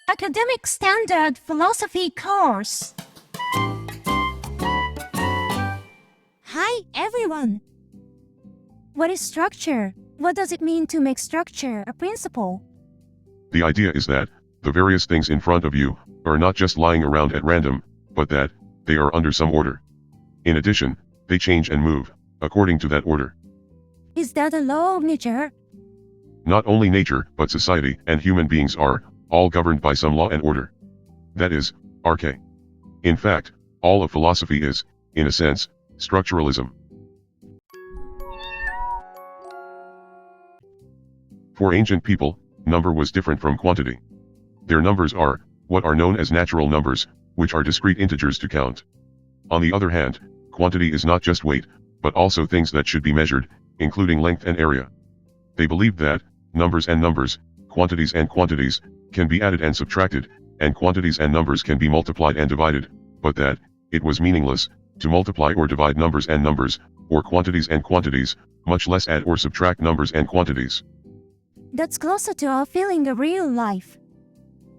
Academic Standard Philosophy course. Hi everyone! What is structure? What does it mean to make structure a principle? The idea is that the various things in front of you are not just lying around at random, but that they are under some order. In addition, they change and move according to that order. Is that a law of nature? Not only nature, but society and human beings are all governed by some law and order. That is, arche. In fact, all of philosophy is, in a sense, structuralism. For ancient people, number was different from quantity. Their numbers are what are known as natural numbers, which are discrete integers to count. On the other hand, quantity is not just weight, but also things that should be measured, including length and area. They believed that numbers and numbers, quantities and quantities, can be added and subtracted, and quantities and numbers can be multiplied and divided, but that it was meaningless to multiply or divide numbers and numbers, or quantities and quantities, much less add or subtract numbers and quantities. That's closer to our feeling of real life.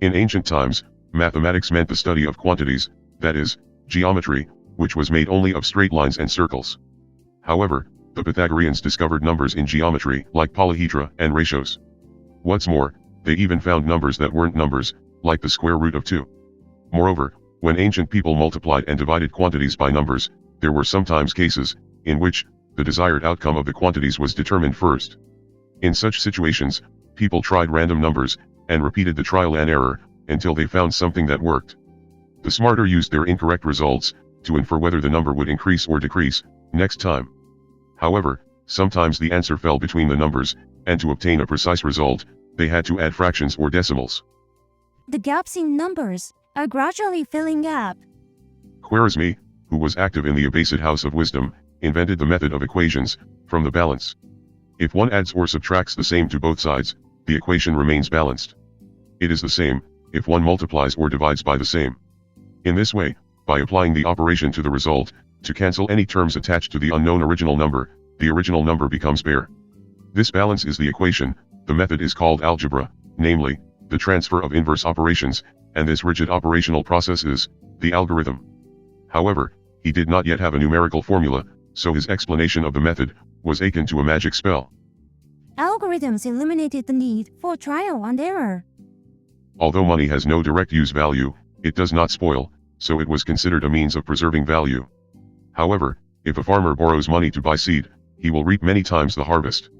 In ancient times, mathematics meant the study of quantities, that is, geometry, which was made only of straight lines and circles. However, the Pythagoreans discovered numbers in geometry, like polyhedra and ratios. What's more, they even found numbers that weren't numbers, like the square root of 2. Moreover, when ancient people multiplied and divided quantities by numbers, there were sometimes cases in which the desired outcome of the quantities was determined first. In such situations, people tried random numbers and repeated the trial and error until they found something that worked. The smarter used their incorrect results to infer whether the number would increase or decrease next time. However, sometimes the answer fell between the numbers, and to obtain a precise result, they had to add fractions or decimals. The gaps in numbers are gradually filling up. Khwarizmi, who was active in the Abbasid House of Wisdom, invented the method of equations from the balance. If one adds or subtracts the same to both sides, the equation remains balanced. It is the same if one multiplies or divides by the same. In this way, by applying the operation to the result, to cancel any terms attached to the unknown original number, the original number becomes bare. This balance is the equation. The method is called algebra, namely, the transfer of inverse operations, and this rigid operational process is the algorithm. However, he did not yet have a numerical formula, so his explanation of the method was akin to a magic spell. Algorithms eliminated the need for trial and error. Although money has no direct use value, it does not spoil, so it was considered a means of preserving value. However, if a farmer borrows money to buy seed, he will reap many times the harvest.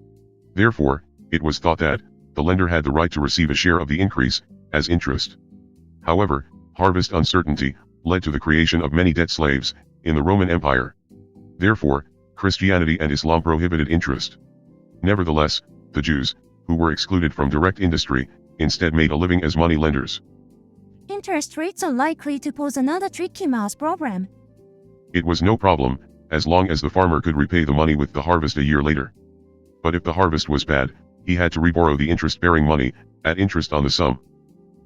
Therefore, it was thought that the lender had the right to receive a share of the increase as interest. However, harvest uncertainty led to the creation of many debt slaves in the Roman Empire. Therefore, Christianity and Islam prohibited interest. Nevertheless, the Jews, who were excluded from direct industry, instead made a living as money lenders. Interest rates are likely to pose another tricky math problem. It was no problem, as long as the farmer could repay the money with the harvest a year later. But if the harvest was bad, he had to reborrow the interest-bearing money, at interest on the sum.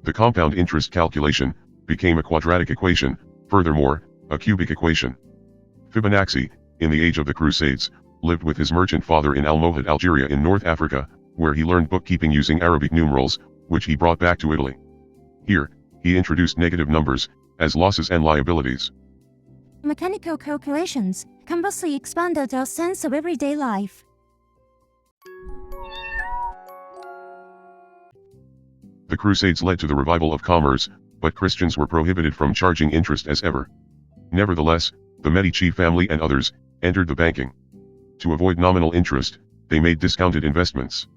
The compound interest calculation became a quadratic equation, furthermore, a cubic equation. Fibonacci, in the age of the Crusades, lived with his merchant father in Almohad, Algeria in North Africa, where he learned bookkeeping using Arabic numerals, which he brought back to Italy. Here, he introduced negative numbers, as losses and liabilities. Mechanical calculations conversely expanded our sense of everyday life. The Crusades led to the revival of commerce, but Christians were prohibited from charging interest as ever. Nevertheless, the Medici family and others entered the banking. To avoid nominal interest, they made discounted investments.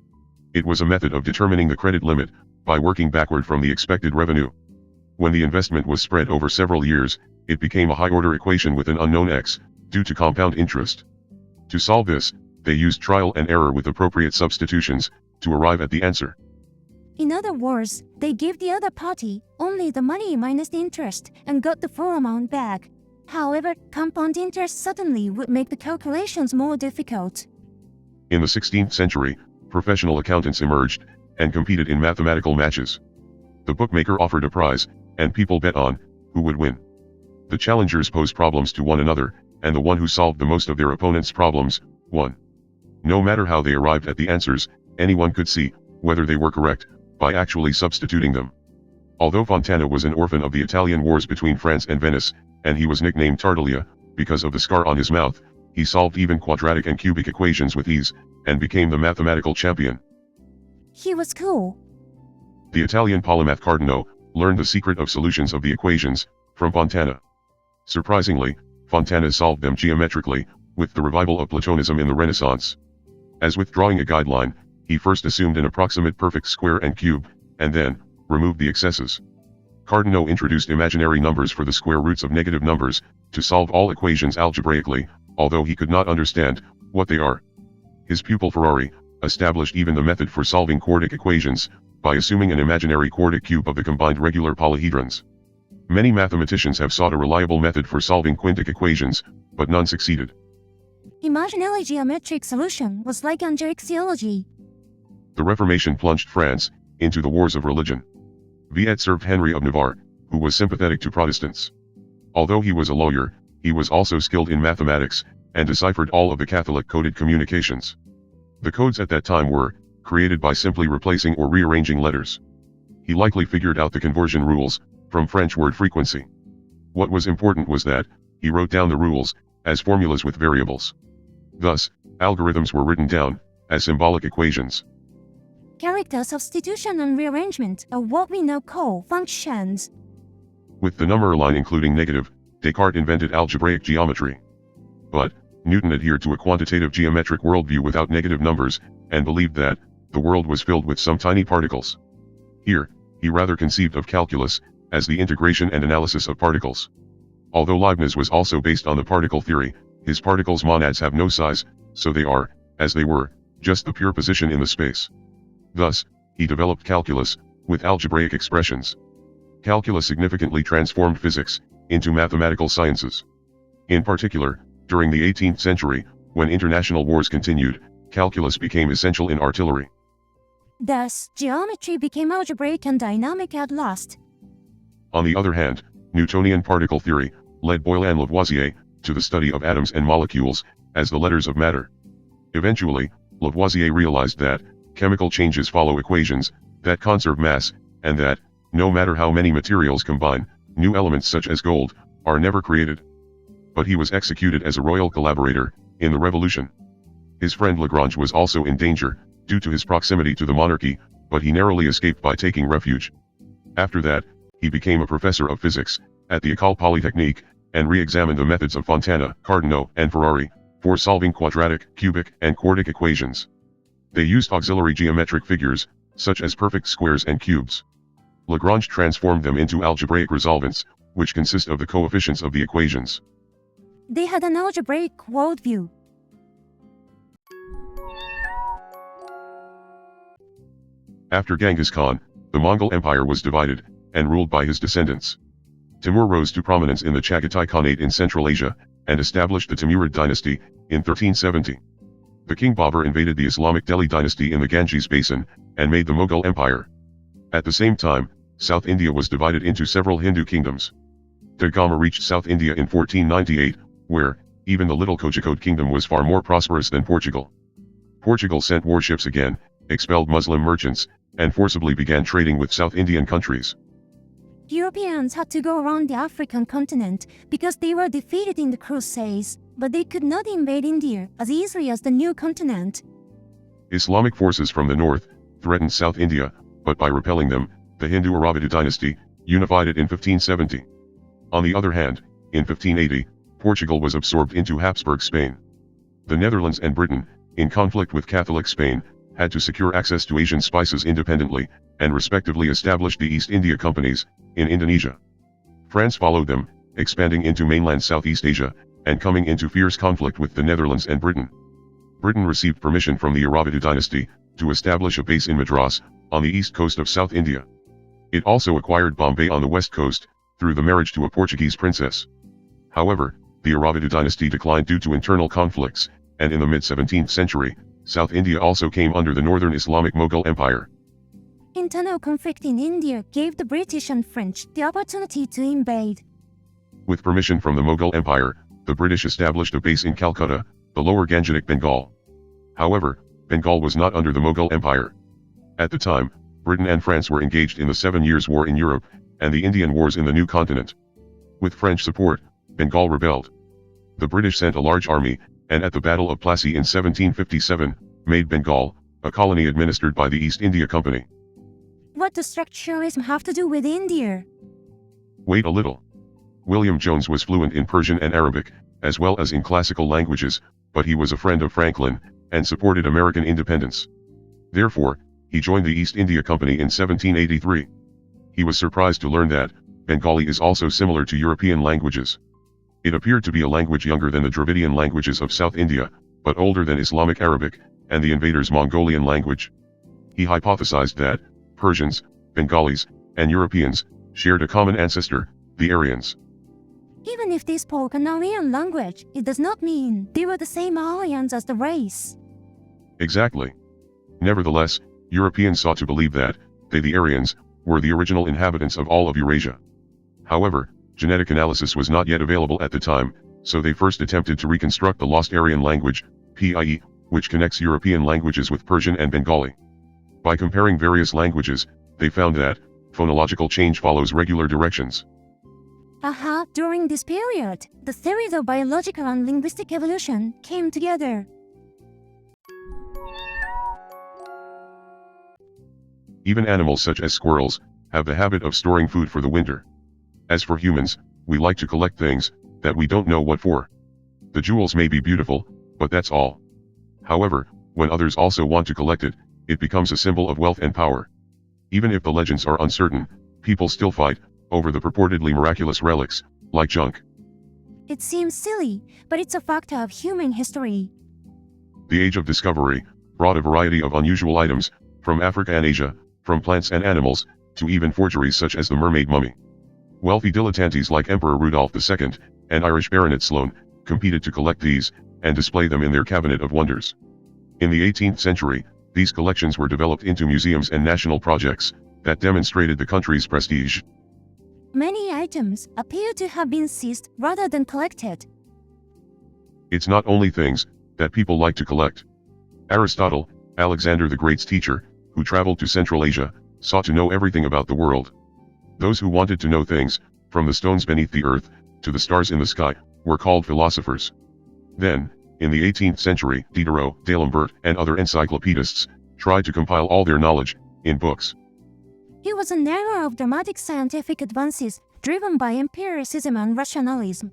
It was a method of determining the credit limit by working backward from the expected revenue. When the investment was spread over several years, it became a high-order equation with an unknown x, due to compound interest. To solve this, they used trial and error with appropriate substitutions to arrive at the answer. In other words, they gave the other party only the money minus the interest and got the full amount back. However, compound interest suddenly would make the calculations more difficult. In the 16th century, professional accountants emerged and competed in mathematical matches. The bookmaker offered a prize, and people bet on who would win. The challengers posed problems to one another, and the one who solved the most of their opponent's problems won. No matter how they arrived at the answers, anyone could see whether they were correct by actually substituting them. Although Fontana was an orphan of the Italian wars between France and Venice, and he was nicknamed Tartaglia because of the scar on his mouth, he solved even quadratic and cubic equations with ease, and became the mathematical champion. He was cool. The Italian polymath Cardano learned the secret of solutions of the equations from Fontana. Surprisingly, Fontana solved them geometrically, with the revival of Platonism in the Renaissance. As with drawing a guideline, he first assumed an approximate perfect square and cube, and then removed the excesses. Cardano introduced imaginary numbers for the square roots of negative numbers, to solve all equations algebraically, although he could not understand what they are. His pupil Ferrari established even the method for solving quartic equations, by assuming an imaginary quartic cube of the combined regular polyhedrons. Many mathematicians have sought a reliable method for solving quintic equations, but none succeeded. Imaginary geometric solution was like angiaxiology. The Reformation plunged France into the wars of religion. Viet served Henry of Navarre, who was sympathetic to Protestants. Although he was a lawyer, he was also skilled in mathematics, and deciphered all of the Catholic coded communications. The codes at that time were created by simply replacing or rearranging letters. He likely figured out the conversion rules from French word frequency. What was important was that he wrote down the rules as formulas with variables. Thus, algorithms were written down as symbolic equations. Character substitution and rearrangement are what we now call functions. With the number line including negative, Descartes invented algebraic geometry. But Newton adhered to a quantitative geometric worldview without negative numbers, and believed that the world was filled with some tiny particles. Here, he rather conceived of calculus as the integration and analysis of particles. Although Leibniz was also based on the particle theory, his particles' monads have no size, so they are, as they were, just the pure position in the space. Thus, he developed calculus, with algebraic expressions. Calculus significantly transformed physics into mathematical sciences. In particular, during the 18th century, when international wars continued, calculus became essential in artillery. Thus, geometry became algebraic and dynamic at last. On the other hand, Newtonian particle theory led Boyle and Lavoisier to the study of atoms and molecules as the letters of matter. Eventually, Lavoisier realized that chemical changes follow equations that conserve mass, and that, no matter how many materials combine, new elements such as gold are never created. But he was executed as a royal collaborator in the revolution. His friend Lagrange was also in danger due to his proximity to the monarchy, but he narrowly escaped by taking refuge. After that, he became a professor of physics at the École Polytechnique, and re-examined the methods of Fontana, Cardano, and Ferrari for solving quadratic, cubic, and quartic equations. They used auxiliary geometric figures, such as perfect squares and cubes. Lagrange transformed them into algebraic resolvents, which consist of the coefficients of the equations. They had an algebraic worldview. After Genghis Khan, the Mongol Empire was divided and ruled by his descendants. Timur rose to prominence in the Chagatai Khanate in Central Asia, and established the Timurid dynasty in 1370. The King Babur invaded the Islamic Delhi dynasty in the Ganges Basin, and made the Mughal Empire. At the same time, South India was divided into several Hindu kingdoms. Da Gama reached South India in 1498, where even the little Kozhikode kingdom was far more prosperous than Portugal. Portugal sent warships again, expelled Muslim merchants, and forcibly began trading with South Indian countries. Europeans had to go around the African continent because they were defeated in the Crusades, but they could not invade India as easily as the new continent. Islamic forces from the north threatened South India, but by repelling them, the Hindu Aravida dynasty unified it in 1570. On the other hand, in 1580, Portugal was absorbed into Habsburg Spain. The Netherlands and Britain, in conflict with Catholic Spain, had to secure access to Asian spices independently, and respectively established the East India Companies in Indonesia. France followed them, expanding into mainland Southeast Asia, and coming into fierce conflict with the Netherlands and Britain. Britain received permission from the Aravida dynasty to establish a base in Madras, on the east coast of South India. It also acquired Bombay on the west coast, through the marriage to a Portuguese princess. However, the Aravida dynasty declined due to internal conflicts, and in the mid-17th century, South India also came under the northern Islamic Mughal Empire. Internal conflict in India gave the British and French the opportunity to invade. With permission from the Mughal Empire, the British established a base in Calcutta, the lower Gangetic Bengal. However, Bengal was not under the Mughal Empire. At the time, Britain and France were engaged in the 7 Years' War in Europe, and the Indian Wars in the new continent. With French support, Bengal rebelled. The British sent a large army, and at the Battle of Plassey in 1757, made Bengal a colony administered by the East India Company. What does structuralism have to do with India? Wait a little. William Jones was fluent in Persian and Arabic, as well as in classical languages, but he was a friend of Franklin, and supported American independence. Therefore, he joined the East India Company in 1783. He was surprised to learn that Bengali is also similar to European languages. It appeared to be a language younger than the Dravidian languages of South India, but older than Islamic Arabic, and the invaders' Mongolian language. He hypothesized that Persians, Bengalis, and Europeans shared a common ancestor, the Aryans. Even if they spoke an Aryan language, it does not mean they were the same Aryans as the race. Exactly. Nevertheless, Europeans sought to believe that they, the Aryans, were the original inhabitants of all of Eurasia. However, genetic analysis was not yet available at the time, so they first attempted to reconstruct the lost Aryan language, PIE, which connects European languages with Persian and Bengali. By comparing various languages, they found that phonological change follows regular directions. During this period, the theories of biological and linguistic evolution came together. Even animals such as squirrels have the habit of storing food for the winter. As for humans, we like to collect things that we don't know what for. The jewels may be beautiful, but that's all. However, when others also want to collect it, it becomes a symbol of wealth and power. Even if the legends are uncertain, people still fight over the purportedly miraculous relics, like junk. It seems silly, but it's a fact of human history. The Age of Discovery brought a variety of unusual items, from Africa and Asia, from plants and animals, to even forgeries such as the mermaid mummy. Wealthy dilettantes like Emperor Rudolph II, and Irish Baronet Sloane, competed to collect these, and display them in their cabinet of wonders. In the 18th century, these collections were developed into museums and national projects that demonstrated the country's prestige. Many items appear to have been seized rather than collected. It's not only things that people like to collect. Aristotle, Alexander the Great's teacher, who traveled to Central Asia, sought to know everything about the world. Those who wanted to know things, from the stones beneath the earth, to the stars in the sky, were called philosophers. Then, in the 18th century, Diderot, D'Alembert, and other encyclopedists tried to compile all their knowledge in books. He was an era of dramatic scientific advances, driven by empiricism and rationalism.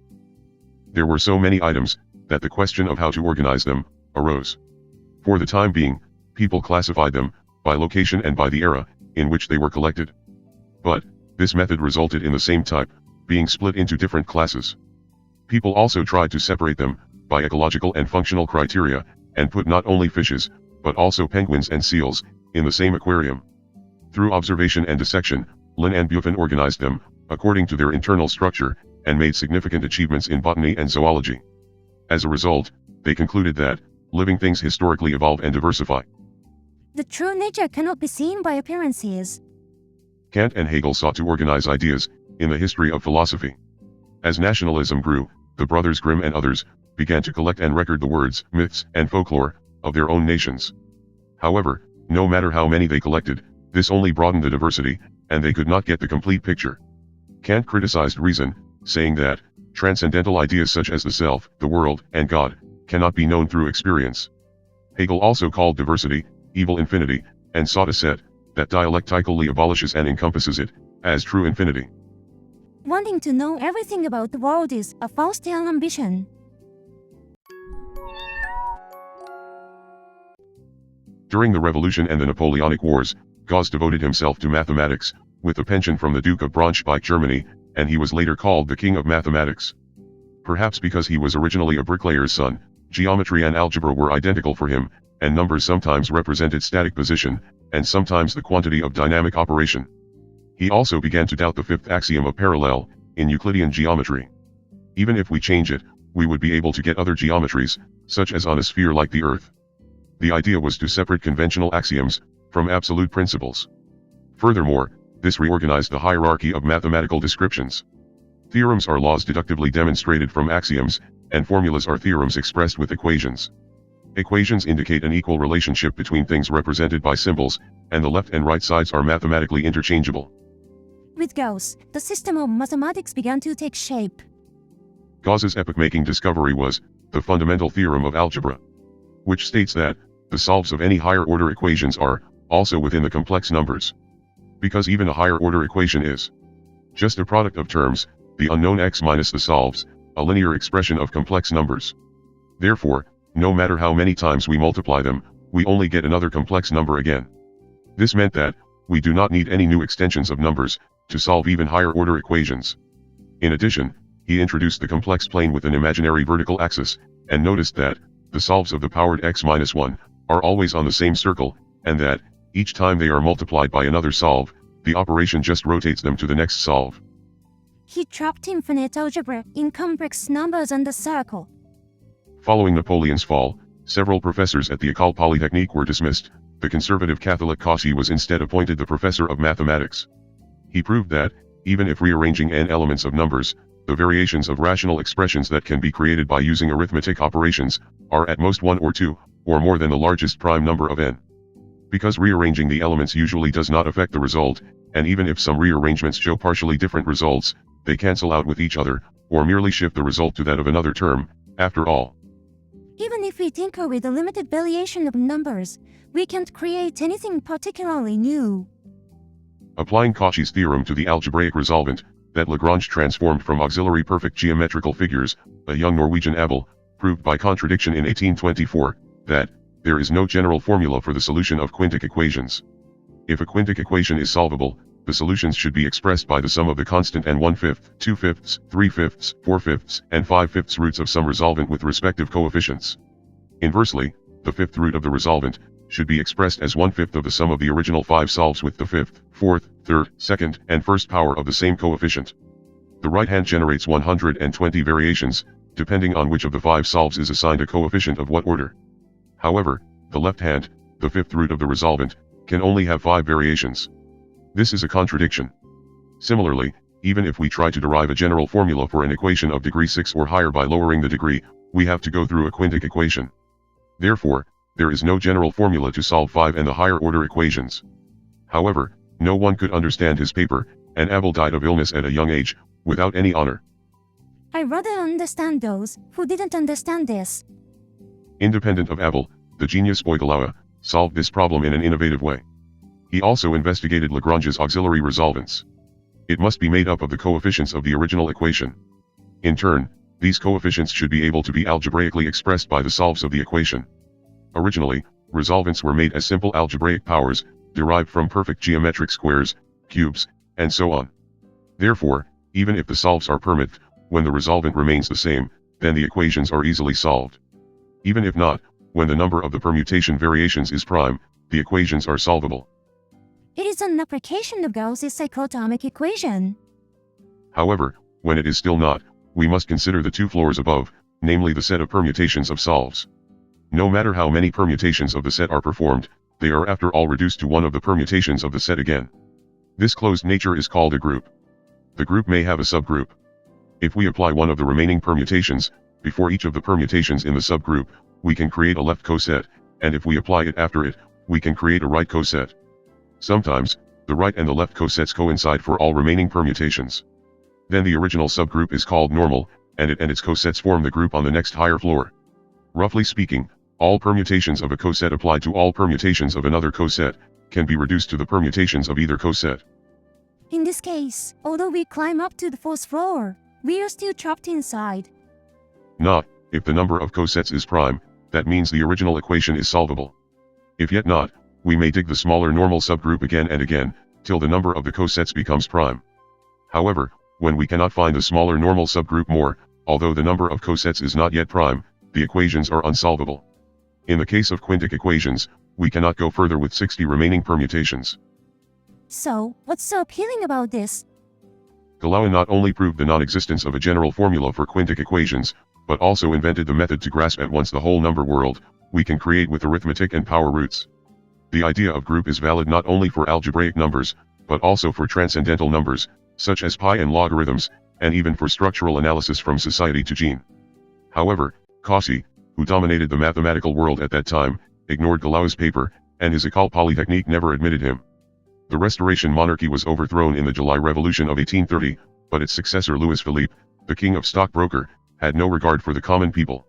There were so many items that the question of how to organize them arose. For the time being, people classified them by location and by the era in which they were collected. But this method resulted in the same type being split into different classes. People also tried to separate them by ecological and functional criteria, and put not only fishes, but also penguins and seals in the same aquarium. Through observation and dissection, Lin and Buffon organized them according to their internal structure, and made significant achievements in botany and zoology. As a result, they concluded that living things historically evolve and diversify. The true nature cannot be seen by appearances. Kant and Hegel sought to organize ideas in the history of philosophy. As nationalism grew, the brothers Grimm and others began to collect and record the words, myths, and folklore of their own nations. However, no matter how many they collected, this only broadened the diversity, and they could not get the complete picture. Kant criticized reason, saying that transcendental ideas such as the self, the world, and God cannot be known through experience. Hegel also called diversity evil infinity, and sought a set that dialectically abolishes and encompasses it as true infinity. Wanting to know everything about the world is a Faustian ambition. During the Revolution and the Napoleonic Wars, Gauss devoted himself to mathematics, with a pension from the Duke of Braunschweig, Germany, and he was later called the King of Mathematics. Perhaps because he was originally a bricklayer's son, geometry and algebra were identical for him, and numbers sometimes represented static position, and sometimes the quantity of dynamic operation. He also began to doubt the fifth axiom of parallel in Euclidean geometry. Even if we change it, we would be able to get other geometries, such as on a sphere like the Earth. The idea was to separate conventional axioms from absolute principles. Furthermore, this reorganized the hierarchy of mathematical descriptions. Theorems are laws deductively demonstrated from axioms, and formulas are theorems expressed with equations. Equations indicate an equal relationship between things represented by symbols, and the left and right sides are mathematically interchangeable. With Gauss, the system of mathematics began to take shape. Gauss's epoch-making discovery was the fundamental theorem of algebra, which states that the solves of any higher-order equations are also within the complex numbers. Because even a higher-order equation is just a product of terms, the unknown x minus the solves, a linear expression of complex numbers. Therefore, no matter how many times we multiply them, we only get another complex number again. This meant that we do not need any new extensions of numbers to solve even higher-order equations. In addition, he introduced the complex plane with an imaginary vertical axis, and noticed that the solves of the powered x minus 1 are always on the same circle, and that each time they are multiplied by another solve, the operation just rotates them to the next solve. He dropped infinite algebra in complex numbers on the circle. Following Napoleon's fall, several professors at the École Polytechnique were dismissed. The conservative Catholic Cauchy was instead appointed the professor of mathematics. He proved that, even if rearranging n elements of numbers, the variations of rational expressions that can be created by using arithmetic operations are at most 1 or 2, or more than the largest prime number of n. Because rearranging the elements usually does not affect the result, and even if some rearrangements show partially different results, they cancel out with each other, or merely shift the result to that of another term. After all, Even if we tinker with a limited variation of numbers, we can't create anything particularly new. applying Cauchy's theorem to the algebraic resolvent, that Lagrange transformed from auxiliary perfect geometrical figures, a young Norwegian Abel proved by contradiction in 1824, that there is no general formula for the solution of quintic equations. If a quintic equation is solvable, the solutions should be expressed by the sum of the constant and 1/5, 2/5, 3/5, 4/5, and 5/5 roots of some resolvent with respective coefficients. Inversely, the fifth root of the resolvent should be expressed as 1/5 of the sum of the original 5 solves with the fifth, fourth, third, second, and first power of the same coefficient. The right hand generates 120 variations, depending on which of the 5 solves is assigned a coefficient of what order. However, the left hand, the fifth root of the resolvent, can only have 5 variations. This is a contradiction. Similarly, even if we try to derive a general formula for an equation of degree 6 or higher by lowering the degree, we have to go through a quintic equation. Therefore, there is no general formula to solve 5 and the higher order equations. However, no one could understand his paper, and Abel died of illness at a young age, without any honor. I rather understand those who didn't understand this. Independent of Abel, the genius Boygalawa solved this problem in an innovative way. He also investigated Lagrange's auxiliary resolvents. It must be made up of the coefficients of the original equation. In turn, these coefficients should be able to be algebraically expressed by the solves of the equation. Originally, resolvents were made as simple algebraic powers, derived from perfect geometric squares, cubes, and so on. Therefore, even if the solves are permanent, when the resolvent remains the same, then the equations are easily solved. Even if not, when the number of the permutation variations is prime, the equations are solvable. It is an application of Gauss's cyclotomic equation. However, when it is still not, we must consider the 2 floors above, namely the set of permutations of solves. No matter how many permutations of the set are performed, they are after all reduced to one of the permutations of the set again. This closed nature is called a group. The group may have a subgroup. If we apply one of the remaining permutations before each of the permutations in the subgroup, we can create a left coset, and if we apply it after it, we can create a right coset. Sometimes, the right and the left cosets coincide for all remaining permutations. Then the original subgroup is called normal, and it and its cosets form the group on the next higher floor. Roughly speaking, all permutations of a coset applied to all permutations of another coset can be reduced to the permutations of either coset. In this case, although we climb up to the 4th floor, we are still trapped inside. Not, if the number of cosets is prime, that means the original equation is solvable. If yet not, we may dig the smaller normal subgroup again and again, till the number of the cosets becomes prime. However, when we cannot find the smaller normal subgroup more, although the number of cosets is not yet prime, the equations are unsolvable. In the case of quintic equations, we cannot go further with 60 remaining permutations. So, what's so appealing about this? Galois not only proved the non-existence of a general formula for quintic equations, but also invented the method to grasp at once the whole number world we can create with arithmetic and power roots. The idea of group is valid not only for algebraic numbers, but also for transcendental numbers, such as pi and logarithms, and even for structural analysis from society to gene. However, Cauchy, who dominated the mathematical world at that time, ignored Galois' paper, and his École Polytechnique never admitted him. The Restoration monarchy was overthrown in the July Revolution of 1830, but its successor Louis Philippe, the king of stockbroker, had no regard for the common people.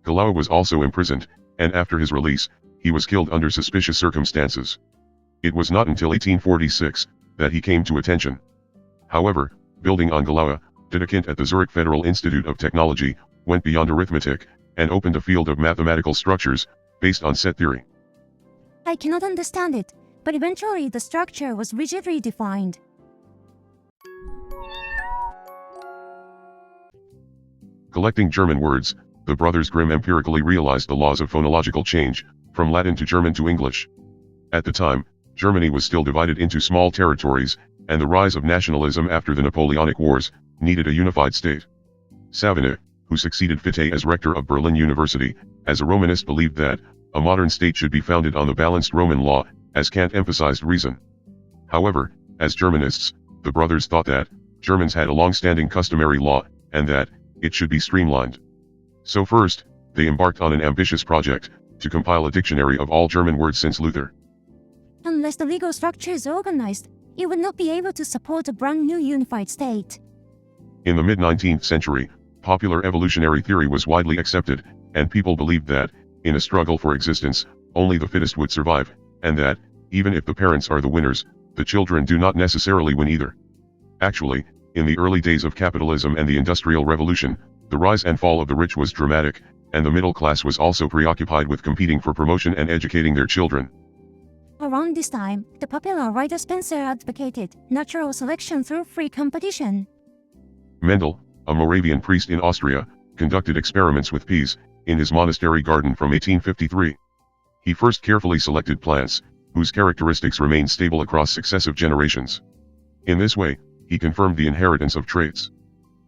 Galois was also imprisoned, and after his release, he was killed under suspicious circumstances. It was not until 1846 that he came to attention. However, building on Galois, Dedekind at the Zurich Federal Institute of Technology went beyond arithmetic and opened a field of mathematical structures based on set theory. I cannot understand it, but eventually the structure was rigidly defined. Collecting German words, the brothers Grimm empirically realized the laws of phonological change, from Latin to German to English. At the time, Germany was still divided into small territories, and the rise of nationalism after the Napoleonic Wars needed a unified state. Savigny, who succeeded Fichte as rector of Berlin University, as a Romanist believed that a modern state should be founded on the balanced Roman law, as Kant emphasized reason. However, as Germanists, the brothers thought that Germans had a long-standing customary law, and that it should be streamlined. So first, they embarked on an ambitious project to compile a dictionary of all German words since Luther. Unless the legal structure is organized, it would not be able to support a brand new unified state. In the mid-19th century, popular evolutionary theory was widely accepted, and people believed that, in a struggle for existence, only the fittest would survive, and that, even if the parents are the winners, the children do not necessarily win either. Actually, in the early days of capitalism and the Industrial Revolution, the rise and fall of the rich was dramatic, and the middle class was also preoccupied with competing for promotion and educating their children. Around this time, the popular writer Spencer advocated natural selection through free competition. Mendel, a Moravian priest in Austria, conducted experiments with peas in his monastery garden from 1853. He first carefully selected plants whose characteristics remained stable across successive generations. In this way, he confirmed the inheritance of traits.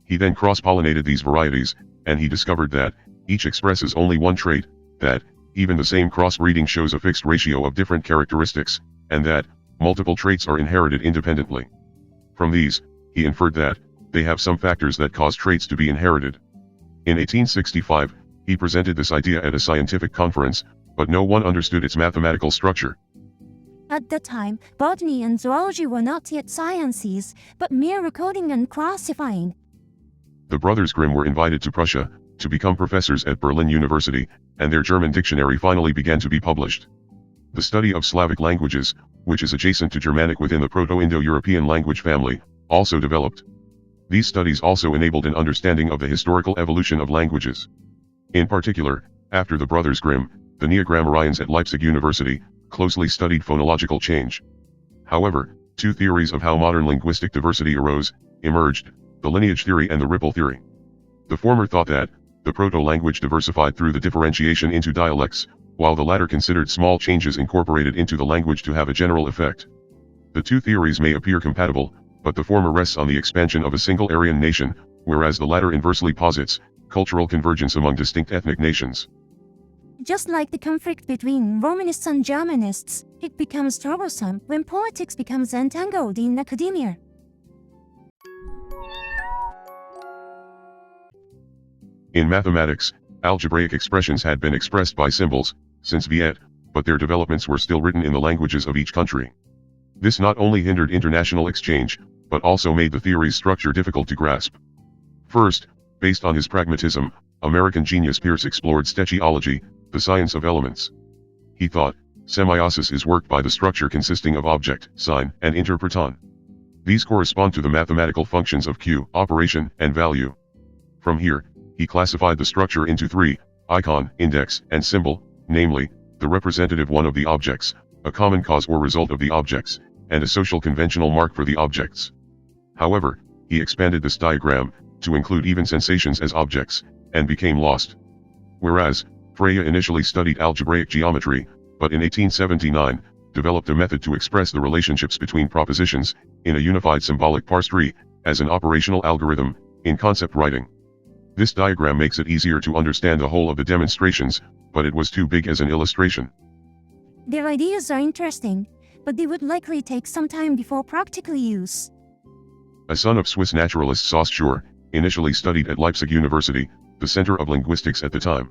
He then cross-pollinated these varieties, and he discovered that each expresses only one trait, that even the same crossbreeding shows a fixed ratio of different characteristics, and that multiple traits are inherited independently. From these, he inferred that they have some factors that cause traits to be inherited. In 1865, he presented this idea at a scientific conference, but no one understood its mathematical structure. At that time, botany and zoology were not yet sciences, but mere recording and classifying. The brothers Grimm were invited to Prussia to become professors at Berlin University, and their German dictionary finally began to be published. The study of Slavic languages, which is adjacent to Germanic within the Proto-Indo-European language family, also developed. These studies also enabled an understanding of the historical evolution of languages. In particular, after the brothers Grimm, the Neo-Grammarians at Leipzig University closely studied phonological change. However, two theories of how modern linguistic diversity emerged, the lineage theory and the ripple theory. The former thought that the proto-language diversified through the differentiation into dialects, while the latter considered small changes incorporated into the language to have a general effect. The two theories may appear compatible, but the former rests on the expansion of a single Aryan nation, whereas the latter inversely posits cultural convergence among distinct ethnic nations. Just like the conflict between Romanists and Germanists, it becomes troublesome when politics becomes entangled in academia. In mathematics, algebraic expressions had been expressed by symbols since Viet, but their developments were still written in the languages of each country. This not only hindered international exchange, but also made the theory's structure difficult to grasp. First, based on his pragmatism, American genius Peirce explored stereology, the science of elements. He thought, semiosis is worked by the structure consisting of object, sign, and interpreton. These correspond to the mathematical functions of Q, operation, and value. From here, he classified the structure into three, icon, index, and symbol, namely, the representative one of the objects, a common cause or result of the objects, and a social conventional mark for the objects. However, he expanded this diagram to include even sensations as objects, and became lost. Whereas, Freya initially studied algebraic geometry, but in 1879, developed a method to express the relationships between propositions, in a unified symbolic parse tree, as an operational algorithm, in concept writing. This diagram makes it easier to understand the whole of the demonstrations, but it was too big as an illustration. Their ideas are interesting, but they would likely take some time before practical use. A son of Swiss naturalist Saussure, initially studied at Leipzig University, the center of linguistics at the time.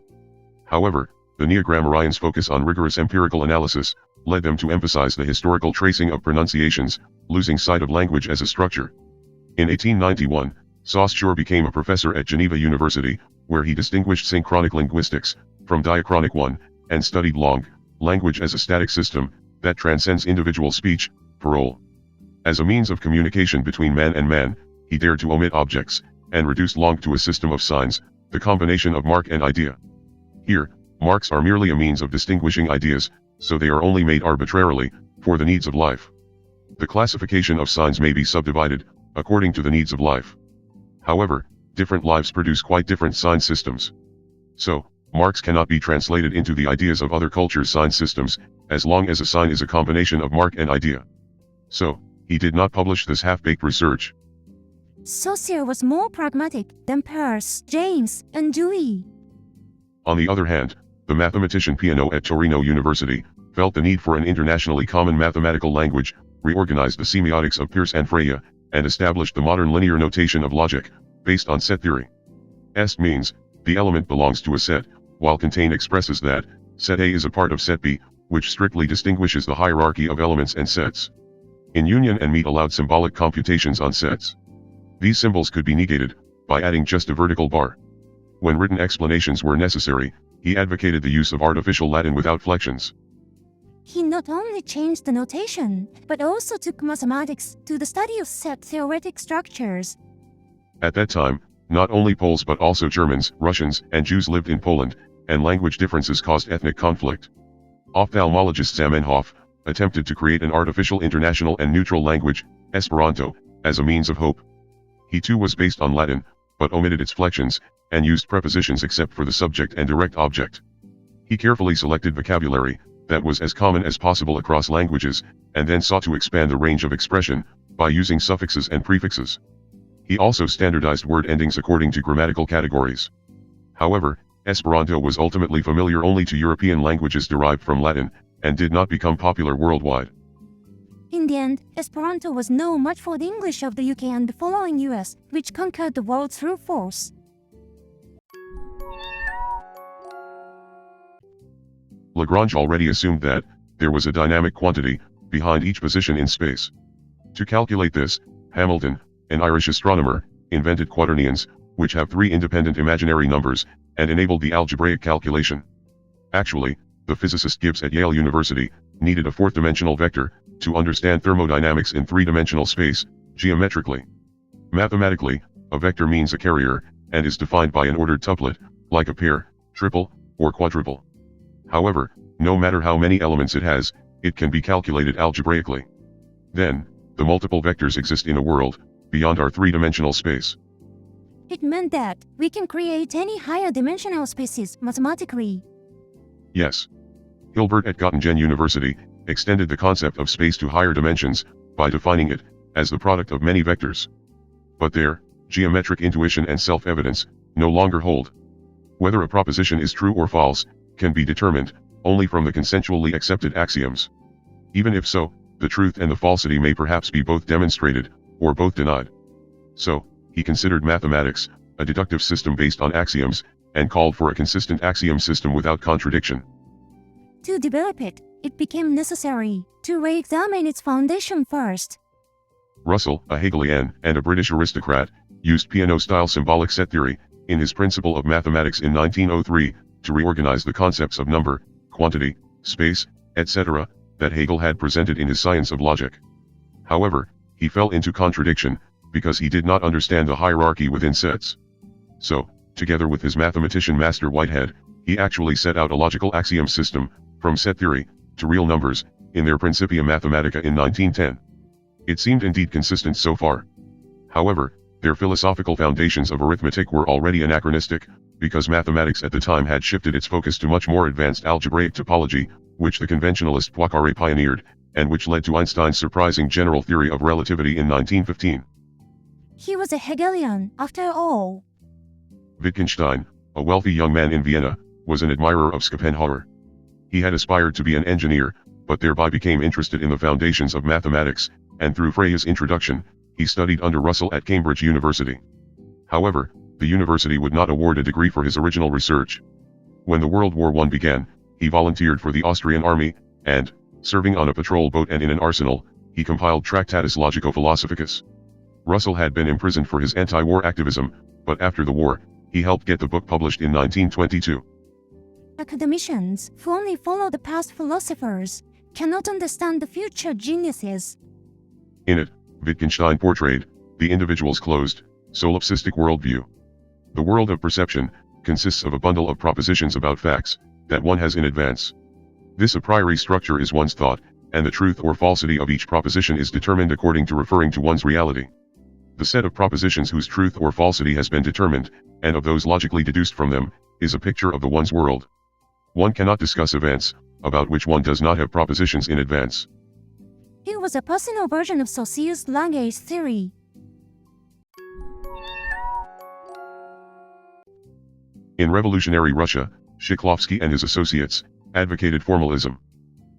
However, the neo-grammarians' focus on rigorous empirical analysis led them to emphasize the historical tracing of pronunciations, losing sight of language as a structure. In 1891, Saussure became a professor at Geneva University, where he distinguished synchronic linguistics from diachronic one, and studied language as a static system that transcends individual speech, parole. As a means of communication between man and man, he dared to omit objects, and reduced langue to a system of signs, the combination of mark and idea. Here, marks are merely a means of distinguishing ideas, so they are only made arbitrarily, for the needs of life. The classification of signs may be subdivided, according to the needs of life. However, different lives produce quite different sign systems. So, marks cannot be translated into the ideas of other cultures' sign systems, as long as a sign is a combination of mark and idea. So, he did not publish this half-baked research. Saussure was more pragmatic than Peirce, James, and Dewey. On the other hand, the mathematician Peano at Torino University felt the need for an internationally common mathematical language, reorganized the semiotics of Peirce and Freya, and established the modern linear notation of logic, based on set theory. Est means, the element belongs to a set, while contain expresses that, set A is a part of set B, which strictly distinguishes the hierarchy of elements and sets. In union and meet allowed symbolic computations on sets. These symbols could be negated, by adding just a vertical bar. When written explanations were necessary, he advocated the use of artificial Latin without flexions. He not only changed the notation, but also took mathematics to the study of set theoretic structures. At that time, not only Poles but also Germans, Russians, and Jews lived in Poland, and language differences caused ethnic conflict. Ophthalmologist Zamenhof attempted to create an artificial international and neutral language, Esperanto, as a means of hope. He too was based on Latin, but omitted its flexions, and used prepositions except for the subject and direct object. He carefully selected vocabulary that was as common as possible across languages, and then sought to expand the range of expression by using suffixes and prefixes. He also standardized word endings according to grammatical categories. However, Esperanto was ultimately familiar only to European languages derived from Latin, and did not become popular worldwide. In the end, Esperanto was no match for the English of the UK and the following US, which conquered the world through force. Lagrange already assumed that there was a dynamic quantity behind each position in space. To calculate this, Hamilton, an Irish astronomer, invented quaternions, which have three independent imaginary numbers, and enabled the algebraic calculation. Actually, the physicist Gibbs at Yale University needed a fourth-dimensional vector to understand thermodynamics in three-dimensional space, geometrically. Mathematically, a vector means a carrier, and is defined by an ordered tuplet, like a pair, triple, or quadruple. However, no matter how many elements it has, it can be calculated algebraically. Then, the multiple vectors exist in a world beyond our three-dimensional space. It meant that we can create any higher dimensional spaces mathematically. Yes. Hilbert at Göttingen University extended the concept of space to higher dimensions by defining it as the product of many vectors. But there, geometric intuition and self-evidence no longer hold. Whether a proposition is true or false can be determined only from the consensually accepted axioms. Even if so, the truth and the falsity may perhaps be both demonstrated or both denied. So, he considered mathematics a deductive system based on axioms, and called for a consistent axiom system without contradiction. To develop it, it became necessary to re-examine its foundation first. Russell, a Hegelian and a British aristocrat, used Peano-style symbolic set theory in his Principle of Mathematics in 1903 to reorganize the concepts of number, quantity, space, etc., that Hegel had presented in his Science of Logic. However, he fell into contradiction because he did not understand the hierarchy within sets. So, together with his mathematician master Whitehead, he actually set out a logical axiom system from set theory to real numbers in their Principia Mathematica in 1910. It seemed indeed consistent so far. However, their philosophical foundations of arithmetic were already anachronistic, because mathematics at the time had shifted its focus to much more advanced algebraic topology, which the conventionalist Poincaré pioneered, and which led to Einstein's surprising general theory of relativity in 1915. He was a Hegelian, after all. Wittgenstein, a wealthy young man in Vienna, was an admirer of Schopenhauer. He had aspired to be an engineer, but thereby became interested in the foundations of mathematics, and through Freya's introduction, he studied under Russell at Cambridge University. However, the university would not award a degree for his original research. When the World War I began, he volunteered for the Austrian army, and, serving on a patrol boat and in an arsenal, he compiled Tractatus Logico-Philosophicus. Russell had been imprisoned for his anti-war activism, but after the war, he helped get the book published in 1922. Academicians who only follow the past philosophers cannot understand the future geniuses. In it, Wittgenstein portrayed the individual's closed, solipsistic worldview. The world of perception consists of a bundle of propositions about facts that one has in advance. This a priori structure is one's thought, and the truth or falsity of each proposition is determined according to referring to one's reality. The set of propositions whose truth or falsity has been determined, and of those logically deduced from them, is a picture of the one's world. One cannot discuss events about which one does not have propositions in advance. It was a personal version of Saussure's language theory. In revolutionary Russia, Shklovsky and his associates advocated formalism.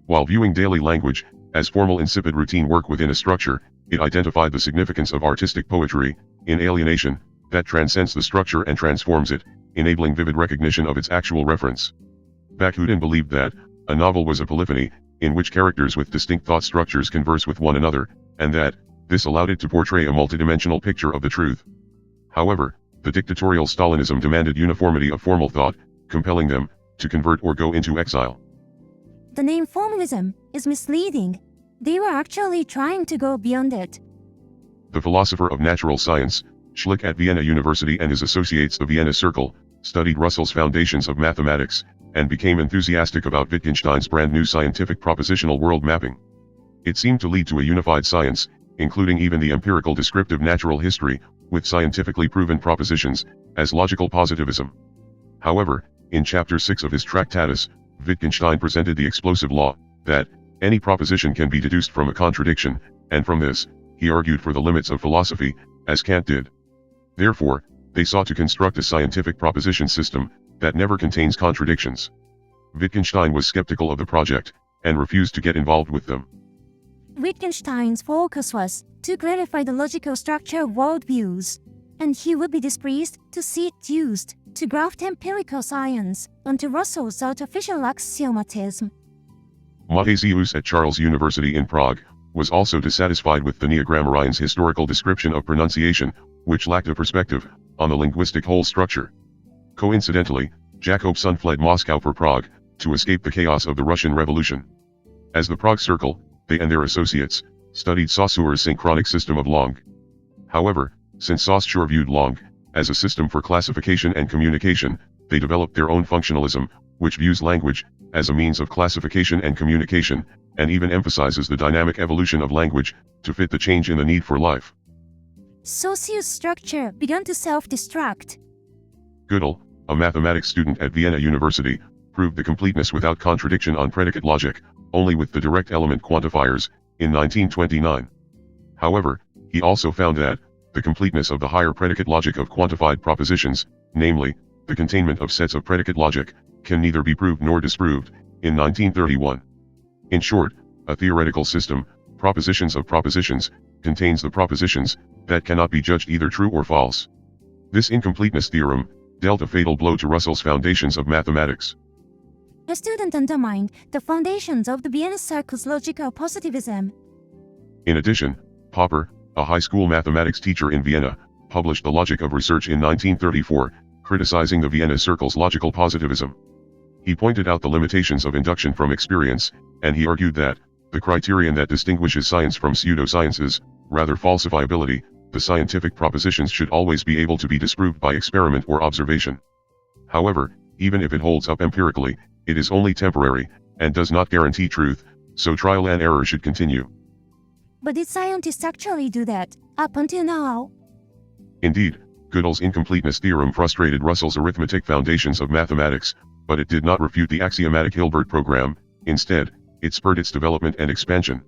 While viewing daily language as formal insipid routine work within a structure, it identified the significance of artistic poetry in alienation that transcends the structure and transforms it, enabling vivid recognition of its actual reference. Bakunin believed that a novel was a polyphony in which characters with distinct thought structures converse with one another, and that this allowed it to portray a multidimensional picture of the truth. However, the dictatorial Stalinism demanded uniformity of formal thought, compelling them to convert or go into exile. The name formalism is misleading. They were actually trying to go beyond it. The philosopher of natural science, Schlick at Vienna University and his associates, the Vienna Circle, studied Russell's foundations of mathematics, and became enthusiastic about Wittgenstein's brand new scientific propositional world mapping. It seemed to lead to a unified science, including even the empirical descriptive natural history, with scientifically proven propositions, as logical positivism. However, in Chapter 6 of his Tractatus, Wittgenstein presented the explosive law, that any proposition can be deduced from a contradiction, and from this, he argued for the limits of philosophy, as Kant did. Therefore, they sought to construct a scientific proposition system that never contains contradictions. Wittgenstein was skeptical of the project, and refused to get involved with them. Wittgenstein's focus was to clarify the logical structure of worldviews, and he would be displeased to see it used to graft empirical science onto Russell's artificial axiomatism. Matthäus at Charles University in Prague was also dissatisfied with the Neo-Grammarian's historical description of pronunciation, which lacked a perspective on the linguistic whole structure. Coincidentally, Jakobson fled Moscow for Prague to escape the chaos of the Russian Revolution. As the Prague Circle, they and their associates studied Saussure's synchronic system of langue. However, since Saussure viewed langue as a system for classification and communication, they developed their own functionalism, which views language as a means of classification and communication, and even emphasizes the dynamic evolution of language to fit the change in the need for life. Saussure's structure began to self-destruct. Gödel, a mathematics student at Vienna University, proved the completeness without contradiction on predicate logic, only with the direct element quantifiers, in 1929. However, he also found that the completeness of the higher predicate logic of quantified propositions, namely, the containment of sets of predicate logic, can neither be proved nor disproved, in 1931. In short, a theoretical system, propositions of propositions, contains the propositions that cannot be judged either true or false. This incompleteness theorem dealt a fatal blow to Russell's foundations of mathematics. The student undermined the foundations of the Vienna Circle's logical positivism. In addition, Popper, a high school mathematics teacher in Vienna, published The Logic of Research in 1934, criticizing the Vienna Circle's logical positivism. He pointed out the limitations of induction from experience, and he argued that the criterion that distinguishes science from pseudosciences, rather falsifiability, the scientific propositions should always be able to be disproved by experiment or observation. However, even if it holds up empirically, it is only temporary, and does not guarantee truth, so trial and error should continue. But did scientists actually do that, up until now? Indeed, Gödel's incompleteness theorem frustrated Russell's arithmetic foundations of mathematics, but it did not refute the axiomatic Hilbert program. Instead, it spurred its development and expansion.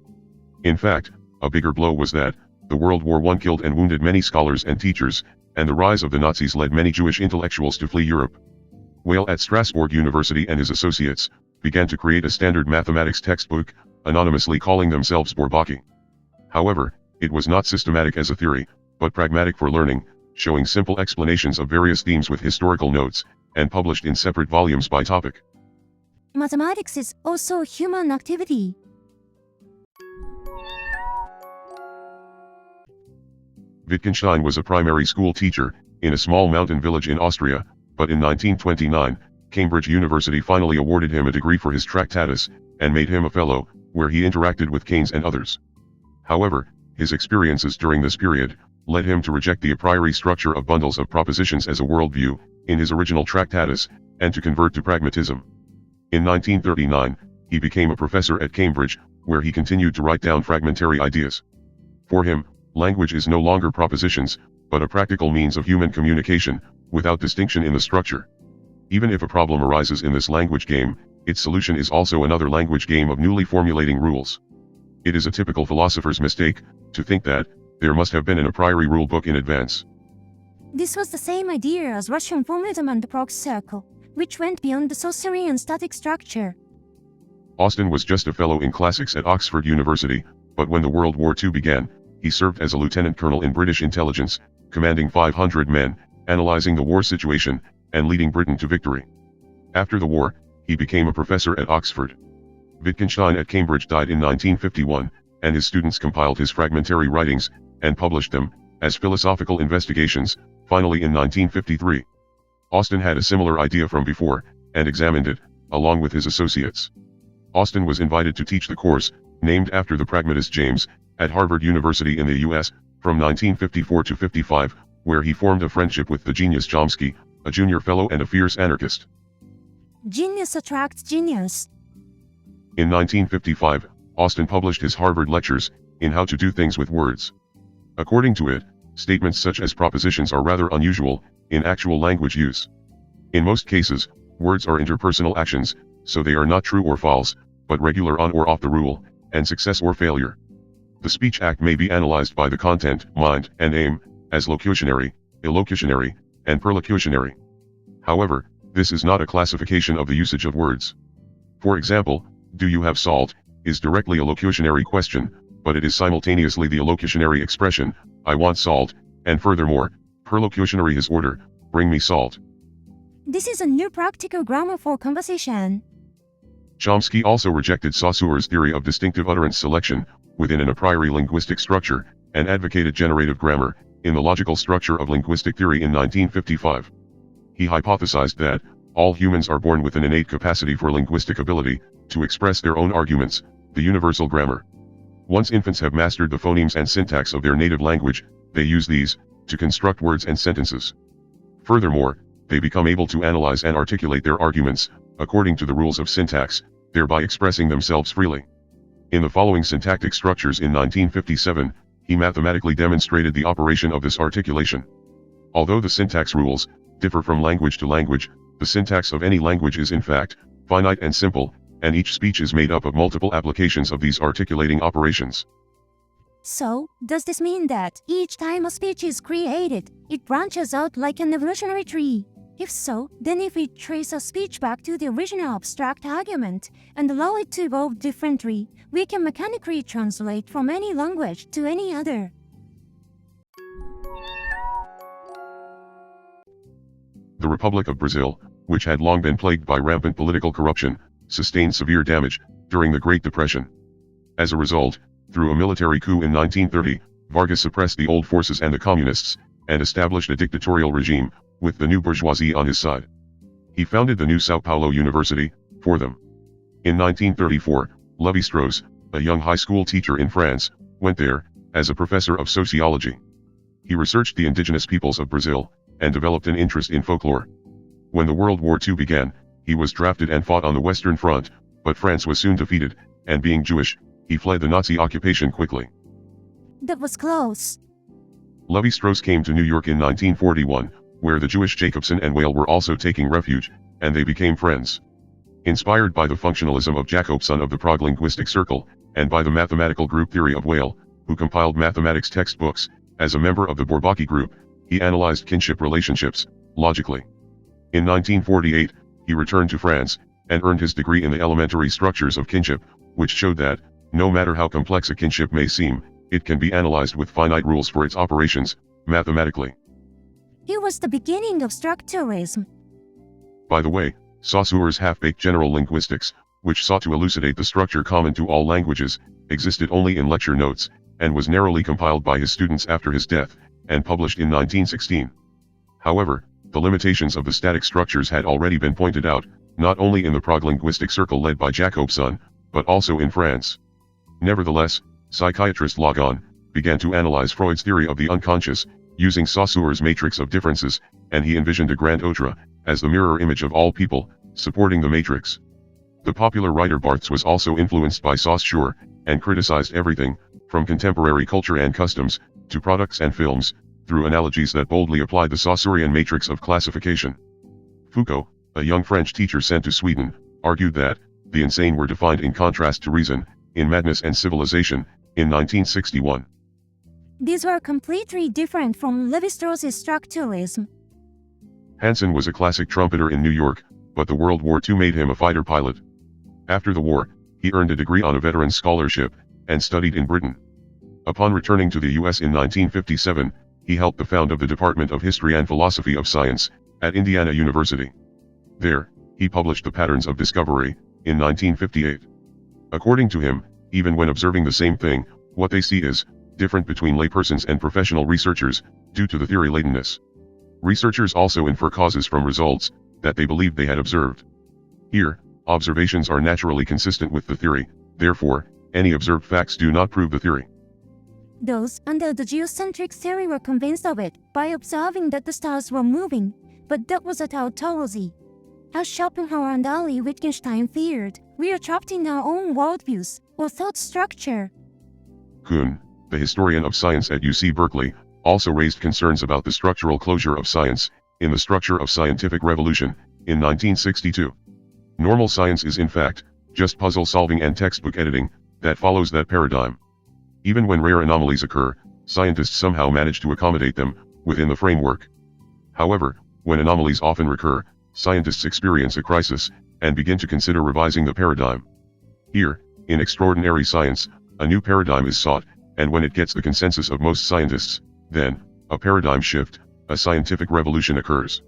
In fact, a bigger blow was that the World War I killed and wounded many scholars and teachers, and the rise of the Nazis led many Jewish intellectuals to flee Europe. Weil at Strasbourg University and his associates began to create a standard mathematics textbook, anonymously calling themselves Bourbaki. However, it was not systematic as a theory, but pragmatic for learning, showing simple explanations of various themes with historical notes, and published in separate volumes by topic. Mathematics is also a human activity. Wittgenstein was a primary school teacher in a small mountain village in Austria, but in 1929, Cambridge University finally awarded him a degree for his Tractatus, and made him a fellow, where he interacted with Keynes and others. However, his experiences during this period led him to reject the a priori structure of bundles of propositions as a worldview in his original Tractatus, and to convert to pragmatism. In 1939, he became a professor at Cambridge, where he continued to write down fragmentary ideas. For him, language is no longer propositions, but a practical means of human communication, without distinction in the structure. Even if a problem arises in this language game, its solution is also another language game of newly formulating rules. It is a typical philosopher's mistake to think that there must have been an a priori rule book in advance. This was the same idea as Russian formalism and the Prague Circle, which went beyond the Saussurian static structure. Austin was just a fellow in classics at Oxford University, but when the World War II began, he served as a lieutenant colonel in British intelligence, commanding 500 men, analyzing the war situation, and leading Britain to victory. After the war, he became a professor at Oxford. Wittgenstein at Cambridge died in 1951, and his students compiled his fragmentary writings, and published them, as philosophical investigations, finally in 1953. Austin had a similar idea from before, and examined it, along with his associates. Austin was invited to teach the course, named after the pragmatist James, at Harvard University in the US, from 1954 to 55, where he formed a friendship with the genius Chomsky, a junior fellow and a fierce anarchist. Genius attracts genius. In 1955, Austin published his Harvard Lectures, in How to Do Things with Words. According to it, statements such as propositions are rather unusual in actual language use. In most cases, words are interpersonal actions, so they are not true or false, but regular on or off the rule, and success or failure. The speech act may be analyzed by the content, mind, and aim, as locutionary, illocutionary, and perlocutionary. However, this is not a classification of the usage of words. For example, do you have salt, is directly a locutionary question, but it is simultaneously the illocutionary expression, I want salt, and furthermore, perlocutionary his order, bring me salt. This is a new practical grammar for conversation. Chomsky also rejected Saussure's theory of distinctive utterance selection, within an a priori linguistic structure, and advocated generative grammar, in the logical structure of linguistic theory in 1955. He hypothesized that, all humans are born with an innate capacity for linguistic ability, to express their own arguments, the universal grammar. Once infants have mastered the phonemes and syntax of their native language, they use these, to construct words and sentences. Furthermore, they become able to analyze and articulate their arguments, according to the rules of syntax, thereby expressing themselves freely. In the following syntactic structures in 1957, he mathematically demonstrated the operation of this articulation. Although the syntax rules differ from language to language, the syntax of any language is in fact finite and simple, and each speech is made up of multiple applications of these articulating operations. So, does this mean that each time a speech is created, it branches out like an evolutionary tree? If so, then if we trace a speech back to the original abstract argument and allow it to evolve differently, we can mechanically translate from any language to any other. The Republic of Brazil, which had long been plagued by rampant political corruption, sustained severe damage during the Great Depression. As a result, through a military coup in 1930, Vargas suppressed the old forces and the communists, and established a dictatorial regime, with the new bourgeoisie on his side. He founded the new São Paulo University, for them. In 1934, Lévi-Strauss, a young high school teacher in France, went there, as a professor of sociology. He researched the indigenous peoples of Brazil, and developed an interest in folklore. When the World War II began, he was drafted and fought on the Western Front, but France was soon defeated, and being Jewish, he fled the Nazi occupation quickly. That was close. Lévi-Strauss came to New York in 1941, where the Jewish Jacobson and Whale were also taking refuge, and they became friends. Inspired by the functionalism of Jacobson of the Prague Linguistic Circle, and by the mathematical group theory of Whale, who compiled mathematics textbooks, as a member of the Bourbaki group, he analyzed kinship relationships, logically. In 1948, he returned to France, and earned his degree in the elementary structures of kinship, which showed that, no matter how complex a kinship may seem, it can be analyzed with finite rules for its operations, mathematically. It was the beginning of structuralism. By the way, Saussure's half-baked general linguistics, which sought to elucidate the structure common to all languages, existed only in lecture notes, and was narrowly compiled by his students after his death, and published in 1916. However, the limitations of the static structures had already been pointed out, not only in the Prague linguistic circle led by Jacobson, but also in France. Nevertheless, psychiatrist Lacan began to analyze Freud's theory of the unconscious, using Saussure's matrix of differences, and he envisioned a grand outre, as the mirror image of all people, supporting the matrix. The popular writer Barthes was also influenced by Saussure, and criticized everything, from contemporary culture and customs, to products and films, through analogies that boldly applied the Saussurian matrix of classification. Foucault, a young French teacher sent to Sweden, argued that the insane were defined in contrast to reason, in Madness and Civilization, in 1961. These were completely different from Levi-Strauss's structuralism. Hansen was a classic trumpeter in New York, but the World War II made him a fighter pilot. After the war, he earned a degree on a veteran's scholarship, and studied in Britain. Upon returning to the US in 1957, he helped the found of the Department of History and Philosophy of Science, at Indiana University. There, he published The Patterns of Discovery, in 1958. According to him, even when observing the same thing, what they see is different between laypersons and professional researchers, due to the theory-latedness. Researchers also infer causes from results that they believed they had observed. Here, observations are naturally consistent with the theory, therefore, any observed facts do not prove the theory. Those under the geocentric theory were convinced of it by observing that the stars were moving, but that was a tautology. As Schopenhauer and Ali Wittgenstein feared, we are trapped in our own worldviews, or thought structure. Kuhn, the historian of science at UC Berkeley, also raised concerns about the structural closure of science, in The Structure of Scientific Revolution, in 1962. Normal science is in fact, just puzzle solving and textbook editing, that follows that paradigm. Even when rare anomalies occur, scientists somehow manage to accommodate them, within the framework. However, when anomalies often recur, scientists experience a crisis, and begin to consider revising the paradigm. Here, in extraordinary science, a new paradigm is sought, and when it gets the consensus of most scientists, then, a paradigm shift, a scientific revolution occurs.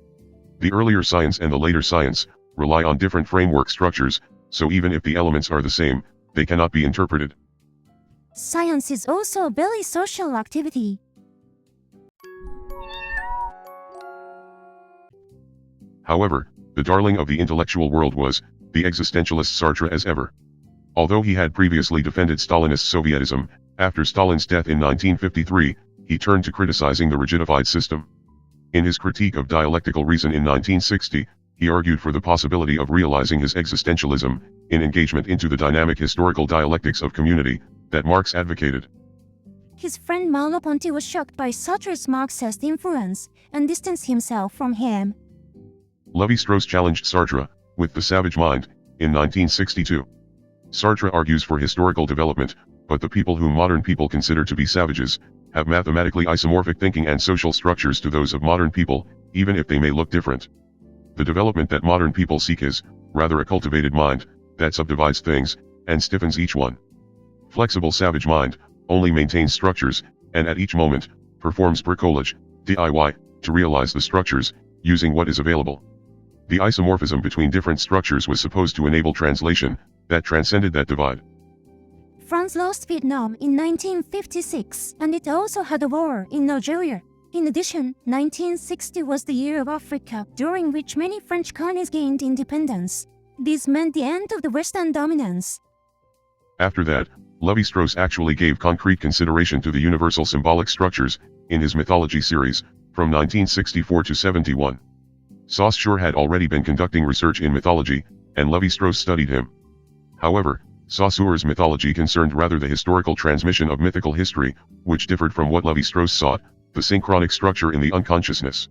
The earlier science and the later science, rely on different framework structures, so even if the elements are the same, they cannot be interpreted. Science is also a very social activity. However, the darling of the intellectual world was, the existentialist Sartre as ever. Although he had previously defended Stalinist Sovietism, after Stalin's death in 1953, he turned to criticizing the rigidified system. In his critique of dialectical reason in 1960, he argued for the possibility of realizing his existentialism, in engagement into the dynamic historical dialectics of community, that Marx advocated. His friend Merleau-Ponty was shocked by Sartre's Marxist influence, and distanced himself from him. Lévi-Strauss challenged Sartre, with The Savage Mind, in 1962. Sartre argues for historical development, but the people whom modern people consider to be savages, have mathematically isomorphic thinking and social structures to those of modern people, even if they may look different. The development that modern people seek is, rather a cultivated mind, that subdivides things, and stiffens each one. Flexible savage mind, only maintains structures, and at each moment, performs bricolage, DIY, to realize the structures, using what is available. The isomorphism between different structures was supposed to enable translation, that transcended that divide. France lost Vietnam in 1956, and it also had a war in Algeria. In addition, 1960 was the year of Africa, during which many French colonies gained independence. This meant the end of the Western dominance. After that, Lévi-Strauss actually gave concrete consideration to the universal symbolic structures, in his mythology series, from 1964 to 71. Saussure had already been conducting research in mythology, and Lévi-Strauss studied him. However, Saussure's mythology concerned rather the historical transmission of mythical history, which differed from what Lévi-Strauss sought, the synchronic structure in the unconsciousness.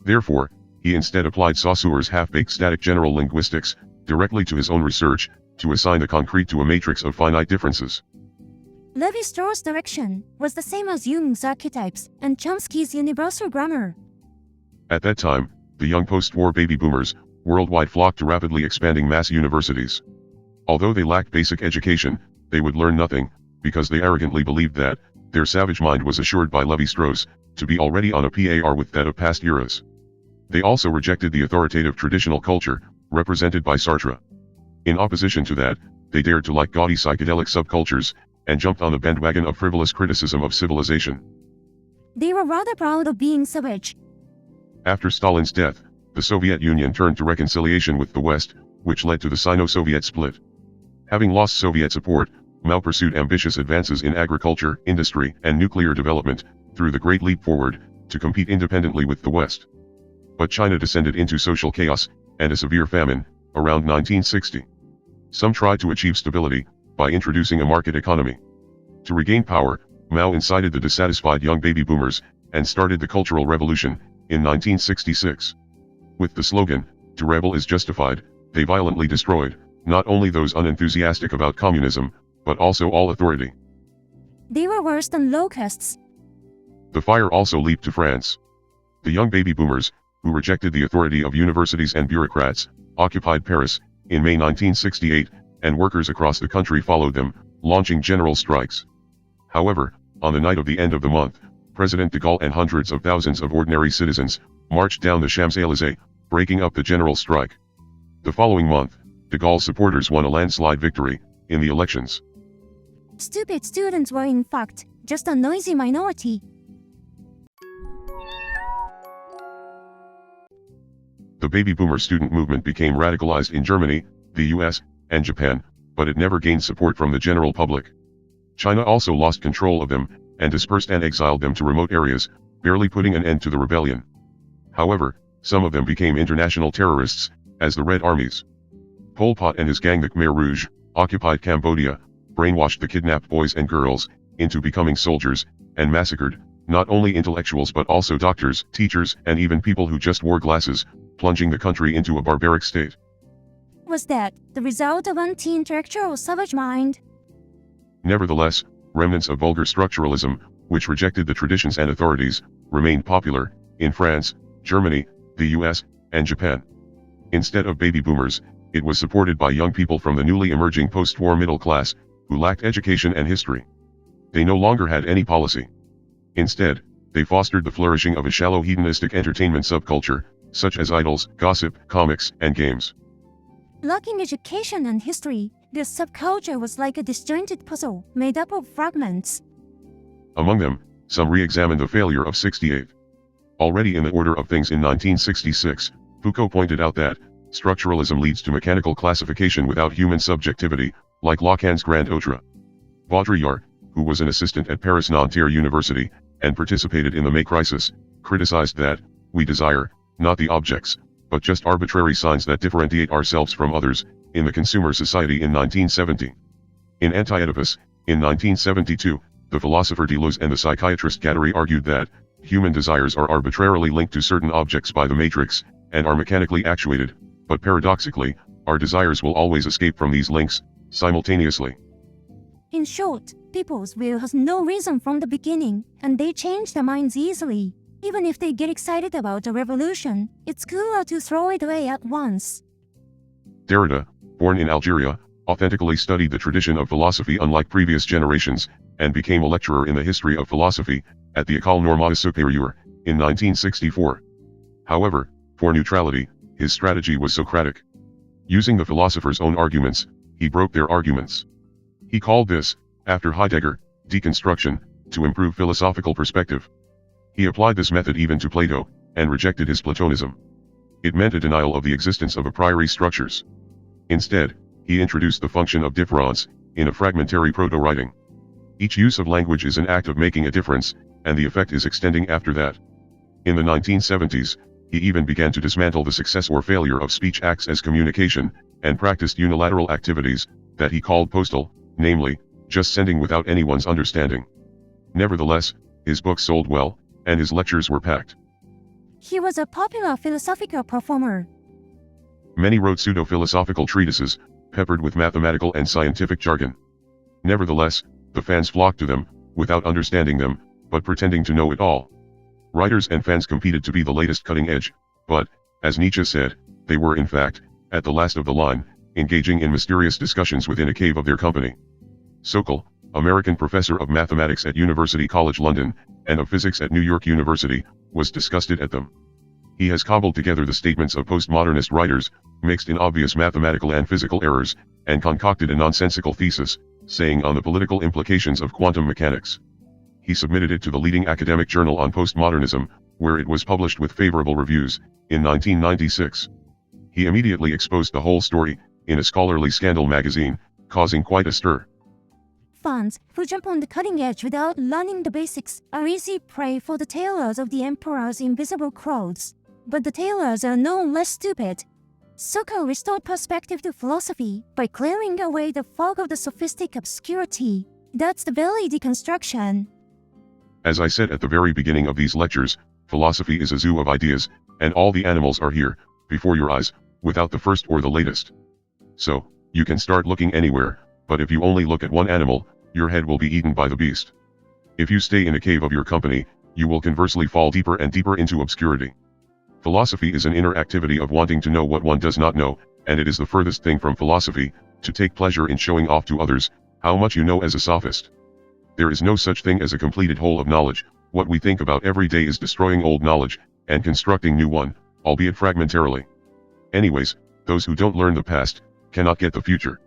Therefore, he instead applied Saussure's half-baked static general linguistics, directly to his own research, to assign the concrete to a matrix of finite differences. Lévi-Strauss' direction was the same as Jung's archetypes and Chomsky's universal grammar. At that time, the young post-war baby boomers, worldwide flocked to rapidly expanding mass universities. Although they lacked basic education, they would learn nothing, because they arrogantly believed that, their savage mind was assured by Lévi-Strauss, to be already on a par with that of past eras. They also rejected the authoritative traditional culture, represented by Sartre. In opposition to that, they dared to like gaudy psychedelic subcultures, and jumped on the bandwagon of frivolous criticism of civilization. They were rather proud of being savage. After Stalin's death, the Soviet Union turned to reconciliation with the West, which led to the Sino-Soviet split. Having lost Soviet support, Mao pursued ambitious advances in agriculture, industry, and nuclear development, through the Great Leap Forward, to compete independently with the West. But China descended into social chaos, and a severe famine, around 1960. Some tried to achieve stability, by introducing a market economy. To regain power, Mao incited the dissatisfied young baby boomers, and started the Cultural Revolution, in 1966. With the slogan, "To rebel is justified," they violently destroyed, not only those unenthusiastic about communism, but also all authority. They were worse than locusts. The fire also leaped to France. The young baby boomers, who rejected the authority of universities and bureaucrats, occupied Paris, in May 1968, and workers across the country followed them, launching general strikes. However, on the night of the end of the month, President de Gaulle and hundreds of thousands of ordinary citizens marched down the Champs-Élysées, breaking up the general strike. The following month, de Gaulle's supporters won a landslide victory in the elections. Stupid students were in fact just a noisy minority. The baby boomer student movement became radicalized in Germany, the US, and Japan, but it never gained support from the general public. China also lost control of them, and dispersed and exiled them to remote areas, barely putting an end to the rebellion. However, some of them became international terrorists, as the Red Armies. Pol Pot and his gang the Khmer Rouge, occupied Cambodia, brainwashed the kidnapped boys and girls, into becoming soldiers, and massacred, not only intellectuals but also doctors, teachers, and even people who just wore glasses, plunging the country into a barbaric state. Was that the result of anti-intellectual savage mind? Nevertheless, remnants of vulgar structuralism, which rejected the traditions and authorities, remained popular, in France, Germany, the US, and Japan. Instead of baby boomers, it was supported by young people from the newly emerging post-war middle class, who lacked education and history. They no longer had any policy. Instead, they fostered the flourishing of a shallow hedonistic entertainment subculture, such as idols, gossip, comics, and games. Lacking education and history, this subculture was like a disjointed puzzle made up of fragments. Among them, some re-examined the failure of '68. Already in The Order of Things in 1966, Foucault pointed out that structuralism leads to mechanical classification without human subjectivity, like Lacan's Grand Outre. Baudrillard, who was an assistant at Paris Nanterre University, and participated in the May crisis, criticized that, we desire, not the objects, but just arbitrary signs that differentiate ourselves from others, in the consumer society in 1970. In Anti-Oedipus, in 1972, the philosopher Deleuze and the psychiatrist Guattari argued that, human desires are arbitrarily linked to certain objects by the matrix, and are mechanically actuated, but paradoxically, our desires will always escape from these links, simultaneously. In short, people's will has no reason from the beginning, and they change their minds easily. Even if they get excited about a revolution, it's cooler to throw it away at once. Derrida, born in Algeria, authentically studied the tradition of philosophy unlike previous generations, and became a lecturer in the history of philosophy, at the École Normale Supérieure, in 1964. However, for neutrality, his strategy was Socratic. Using the philosopher's own arguments, he broke their arguments. He called this, after Heidegger, deconstruction, to improve philosophical perspective. He applied this method even to Plato, and rejected his Platonism. It meant a denial of the existence of a priori structures. Instead, he introduced the function of difference, in a fragmentary proto-writing. Each use of language is an act of making a difference, and the effect is extending after that. In the 1970s, he even began to dismantle the success or failure of speech acts as communication, and practiced unilateral activities, that he called postal, namely, just sending without anyone's understanding. Nevertheless, his books sold well, and his lectures were packed. He was a popular philosophical performer. Many wrote pseudo-philosophical treatises, peppered with mathematical and scientific jargon. Nevertheless, the fans flocked to them, without understanding them, but pretending to know it all. Writers and fans competed to be the latest cutting edge, but, as Nietzsche said, they were in fact, at the last of the line, engaging in mysterious discussions within a cave of their company. Sokal, American professor of mathematics at University College London, and of physics at New York University, was disgusted at them. He has cobbled together the statements of postmodernist writers, mixed in obvious mathematical and physical errors, and concocted a nonsensical thesis, saying on the political implications of quantum mechanics. He submitted it to the leading academic journal on postmodernism, where it was published with favorable reviews, in 1996. He immediately exposed the whole story, in a scholarly scandal magazine, causing quite a stir. Fans who jump on the cutting edge without learning the basics are easy prey for the tailors of the emperor's invisible clothes. But the tailors are no less stupid. Soko restored perspective to philosophy by clearing away the fog of the sophistic obscurity. That's the very deconstruction. As I said at the very beginning of these lectures, philosophy is a zoo of ideas, and all the animals are here, before your eyes, without the first or the latest. So, you can start looking anywhere, but if you only look at one animal, your head will be eaten by the beast. If you stay in a cave of your company, you will conversely fall deeper and deeper into obscurity. Philosophy is an inner activity of wanting to know what one does not know, and it is the furthest thing from philosophy, to take pleasure in showing off to others, how much you know as a sophist. There is no such thing as a completed whole of knowledge. What we think about every day is destroying old knowledge, and constructing new one, albeit fragmentarily. Anyways, those who don't learn the past, cannot get the future.